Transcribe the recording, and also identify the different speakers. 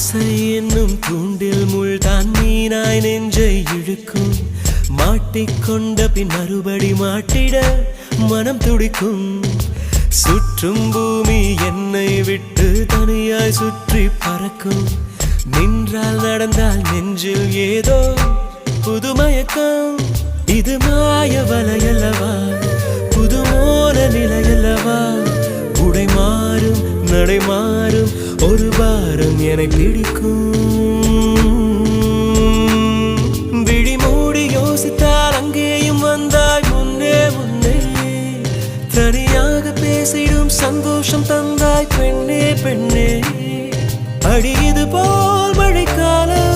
Speaker 1: ஆசை என்னும் தூண்டில் முள்தான் மீனாய் நெஞ்சை இழுக்கும். மாட்டிக்கொண்ட பின் மறுபடி மாட்டிட மனம் துடிக்கும். சுற்றும் பூமி என்னை விட்டு தனியாய் சுற்றி பறக்கும். நின்றால் நடந்தால் நெஞ்சில் ஏதோ புதுமயக்கம். இது மாய வலையல்லவா, புதுமோன நிலையல்லவா. உடை மாறும் நடை மாறும் ஒரு வாரம் என பிடிக்கும். விழி மூடி யோசித்தால் அங்கேயும் வந்தாய் முன்னே முன்னே. தனியாக பேசிடும் சந்தோஷம் தந்தாய் பெண்ணே பெண்ணே. அடியது போல் மழைக்காலம்